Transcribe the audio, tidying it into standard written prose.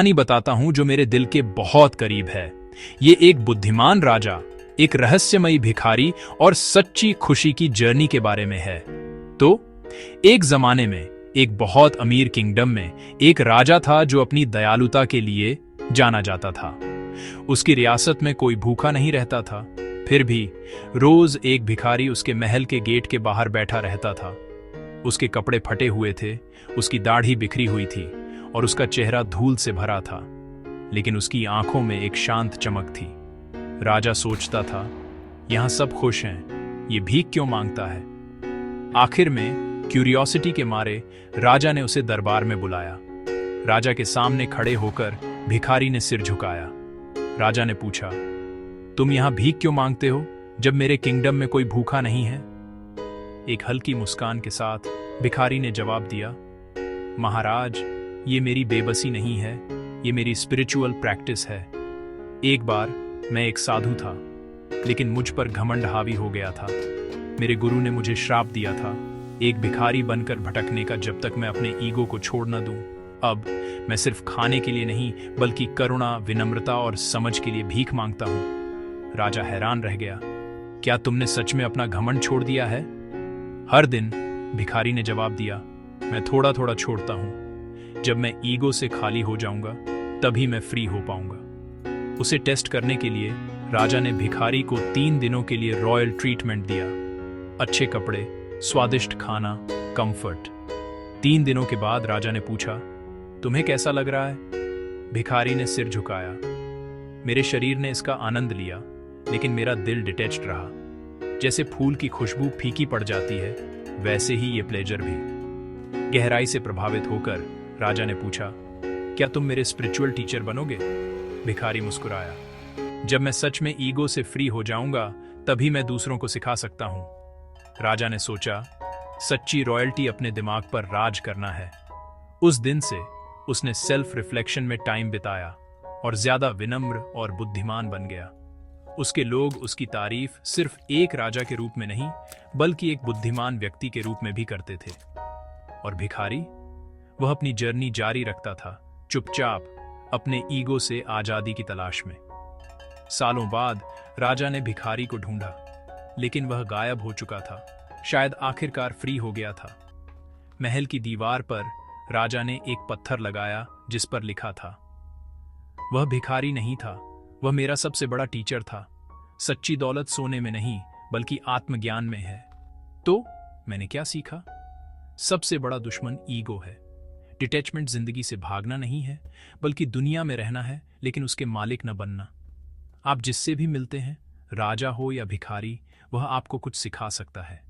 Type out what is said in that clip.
कहानी बताता हूं जो मेरे दिल के बहुत करीब है। ये एक बुद्धिमान राजा, एक रहस्यमयी भिखारी और सच्ची खुशी की जर्नी के बारे में है। तो एक जमाने में एक बहुत अमीर किंगडम में एक राजा था जो अपनी दयालुता के लिए जाना जाता था। उसकी रियासत में कोई भूखा नहीं रहता था। फिर भी रोज एक भिखारी उसके महल के गेट के बाहर बैठा रहता था। उसके कपड़े फटे हुए थे, उसकी दाढ़ी बिखरी हुई थी और उसका चेहरा धूल से भरा था, लेकिन उसकी आंखों में एक शांत चमक थी। राजा सोचता था, यहां सब खुश हैं, ये भीख क्यों मांगता है? आखिर में क्यूरियोसिटी के मारे राजा ने उसे दरबार में बुलाया। राजा के सामने खड़े होकर भिखारी ने सिर झुकाया। राजा ने पूछा, तुम यहां भीख क्यों मांगते हो जब मेरे किंगडम में कोई भूखा नहीं है? एक हल्की मुस्कान के साथ भिखारी ने जवाब दिया, महाराज, ये मेरी बेबसी नहीं है, ये मेरी स्पिरिचुअल प्रैक्टिस है। एक बार मैं एक साधु था, लेकिन मुझ पर घमंड हावी हो गया था। मेरे गुरु ने मुझे श्राप दिया था, एक भिखारी बनकर भटकने का, जब तक मैं अपने ईगो को छोड़ न दूं। अब मैं सिर्फ खाने के लिए नहीं, बल्कि करुणा, विनम्रता और समझ के लिए भीख मांगता हूं। राजा हैरान रह गया, क्या तुमने सच में अपना घमंड छोड़ दिया है? हर दिन, भिखारी ने जवाब दिया, मैं थोड़ा थोड़ा छोड़ता हूं। जब मैं ईगो से खाली हो जाऊंगा, तभी मैं फ्री हो पाऊंगा। उसे टेस्ट करने के लिए राजा ने भिखारी को 3 दिनों के लिए रॉयल ट्रीटमेंट दिया। अच्छे कपड़े, स्वादिष्ट खाना, कंफर्ट। 3 दिनों के बाद राजा ने पूछा, तुम्हें कैसा लग रहा है? भिखारी ने सिर झुकाया, मेरे शरीर ने इसका आनंद लिया, लेकिन मेरा दिल डिटैच्ड रहा। जैसे फूल की खुशबू फीकी पड़ जाती है, वैसे ही ये प्लेजर भी। गहराई से प्रभावित होकर राजा ने पूछा, क्या तुम मेरे स्पिरिचुअल टीचर बनोगे? भिखारी मुस्कुराया, जब मैं सच में ईगो से फ्री हो जाऊंगा, तभी मैं दूसरों को सिखा सकता हूं। राजा ने सोचा, सच्ची रॉयल्टी अपने दिमाग पर राज करना है। उस दिन से उसने सेल्फ रिफ्लेक्शन में टाइम बिताया और ज्यादा विनम्र और बुद्धिमान बन गया। उसके लोग उसकी तारीफ सिर्फ एक राजा के रूप में नहीं, बल्कि एक बुद्धिमान व्यक्ति के रूप में भी करते थे। और भिखारी, वह अपनी जर्नी जारी रखता था, चुपचाप, अपने ईगो से आजादी की तलाश में। सालों बाद राजा ने भिखारी को ढूंढा, लेकिन वह गायब हो चुका था। शायद आखिरकार फ्री हो गया था। महल की दीवार पर राजा ने एक पत्थर लगाया जिस पर लिखा था, वह भिखारी नहीं था, वह मेरा सबसे बड़ा टीचर था। सच्ची दौलत सोने में नहीं, बल्कि आत्मज्ञान में है। तो मैंने क्या सीखा? सबसे बड़ा दुश्मन ईगो है। डिटैचमेंट जिंदगी से भागना नहीं है, बल्कि दुनिया में रहना है, लेकिन उसके मालिक न बनना। आप जिससे भी मिलते हैं, राजा हो या भिखारी, वह आपको कुछ सिखा सकता है।